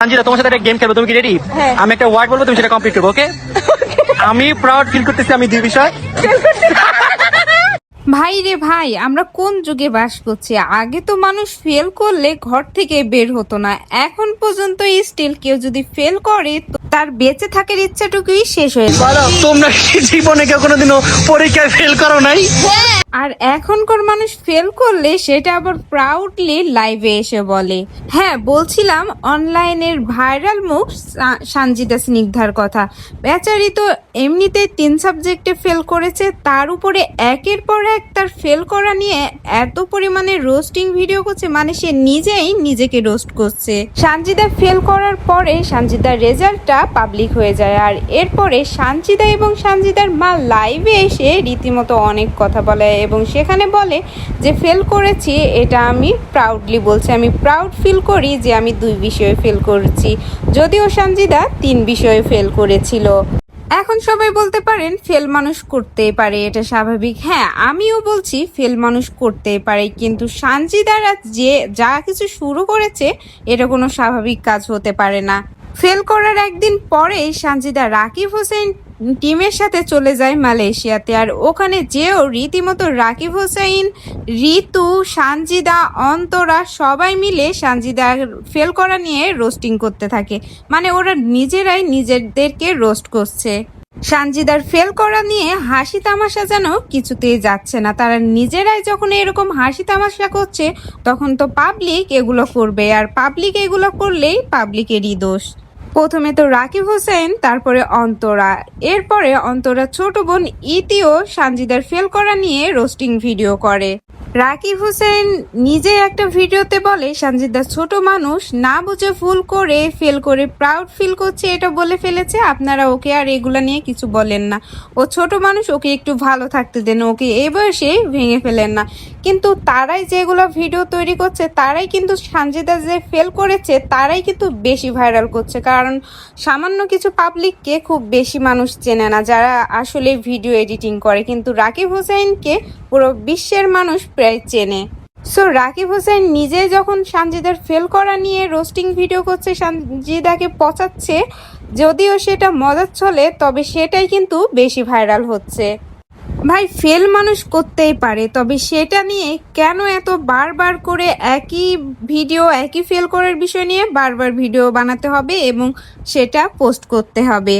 সঞ্জিতা তোমার সাথে একটা গেম খেলবো, তুমি কি রেডি? হ্যাঁ। আমি একটা ওয়ার্ড বলবো, তুমি সেটা কমপ্লিট করবো, ওকে? আমি প্রাউড ফিল করতেছি আমি দুই বিষয়। ভাই রে ভাই, আমরা কোন যুগে বাস করছি? আগে তো মানুষ ফেল করলে ঘর থেকে বের হতো না, এখন পর্যন্ত স্টিল কেউ যদি ফেল করে তো তার বেঁচে থাকার ইচ্ছাটুকুই শেষ হয়ে যায়। বলো, তোমরা কি জীবনে কেউ কোনোদিনও পরীক্ষায় ফেল করো নাই? আর এখনকার মানুষ ফেল করলে সেটা আবার প্রাউডলি লাইভে এসে বলে। হ্যাঁ, বলছিলাম অনলাইনের ভাইরাল মুখ সানজিদা স্নিগ্ধার কথা। বেচারি তো এমনিতেই 3 সাবজেক্টে ফেল করেছে, তার উপরে একের পর এক তার ফেল করা নিয়ে এত পরিমাণে রোস্টিং ভিডিও করছে, মানে সে নিজেই নিজেকে রোস্ট করছে। সানজিদা ফেল করার পরে সানজিদার রেজাল্টটা পাবলিক হয়ে যায়, আর এরপরে সানজিদা এবং সানজিদার মা লাইভে এসে রীতিমতো অনেক কথা বলে এবং সেখানে বলে যে ফেল করেছি, এটা আমি প্রাউডলি বলছি, আমি প্রাউড ফিল করি যে আমি 2 বিষয়ে ফেল করেছি, যদিও সানজিদা 3 বিষয়ে ফেল করেছিল। এখন সবাই বলতে পারেন ফেল মানুষ করতেই পারে, এটা স্বাভাবিক। হ্যাঁ, আমিও বলছি ফেল মানুষ করতেই পারে, কিন্তু সানজিদারা যে যা কিছু শুরু করেছে এটা কোনো স্বাভাবিক কাজ হতে পারে না। ফেল করার একদিন পরেই সানজিদা রাকিব হোসেন টিমের সাথে চলে যায় মালয়েশিয়াতে, আর ওখানে যেও রীতিমতো রাকিব হোসেন, ঋতু, সানজিদা, অন্তরা সবাই মিলে সানজিদা ফেল করা নিয়ে রোস্টিং করতে থাকে, মানে ওরা নিজেরাই নিজেদেরকে রোস্ট করছে। সানজিদার ফেল করা নিয়ে হাসি তামাশা যেন কিছুতেই যাচ্ছে না, তারা নিজেরাই যখন এরকম হাসি তামাশা করছে তখন তো পাবলিক এগুলো করবে, আর পাবলিক এগুলো করলেই পাবলিকেরই দোষ। প্রথমে তো রাকিব হোসেন, তারপরে অন্তরা, এরপরে অন্তরা ছোট বোন ইতিও সানজিদার ফেল করা নিয়ে রোস্টিং ভিডিও করে। রাকিব হোসেন নিজে একটা ভিডিওতে বলে সানজিদা ছোট মানুষ, না বুঝে ভুল করে ফেল করে প্রাউড ফিল করছে, এটা বলে ফেলেছে, আপনারা ওকে আর এগুলা নিয়ে কিছু বলেন না, ও ছোট মানুষ, ওকে একটু ভালো থাকতে দেন, ওকে এই বয়সে ভেঙে ফেলেন না। কিন্তু তারাই যেগুলো ভিডিও তৈরি করছে, তারাই কিন্তু সানজিদা যে ফেল করেছে তারাই কিন্তু বেশি ভাইরাল করছে, কারণ সামান্য কিছু পাবলিককে খুব বেশি মানুষ চেনে না যারা আসলে ভিডিও এডিটিং করে, কিন্তু রাকিব হোসেনকে পুরো বিশ্বের মানুষ প্রায় চেনে। সো রাকিব হোসেন নিজে যখন সানজিদার ফেল করা নিয়ে রোস্টিং ভিডিও করছে, সানজিদাকে পচাচ্ছে, যদিও সেটা মজার চলে তবে সেটাই কিন্তু বেশি ভাইরাল হচ্ছে। ভাই, ফেল মানুষ করতেই পারে, তবে সেটা নিয়ে কেন এত বারবার করে একই ভিডিও, একই ফেল করার বিষয় নিয়ে বারবার ভিডিও বানাতে হবে এবং সেটা পোস্ট করতে হবে?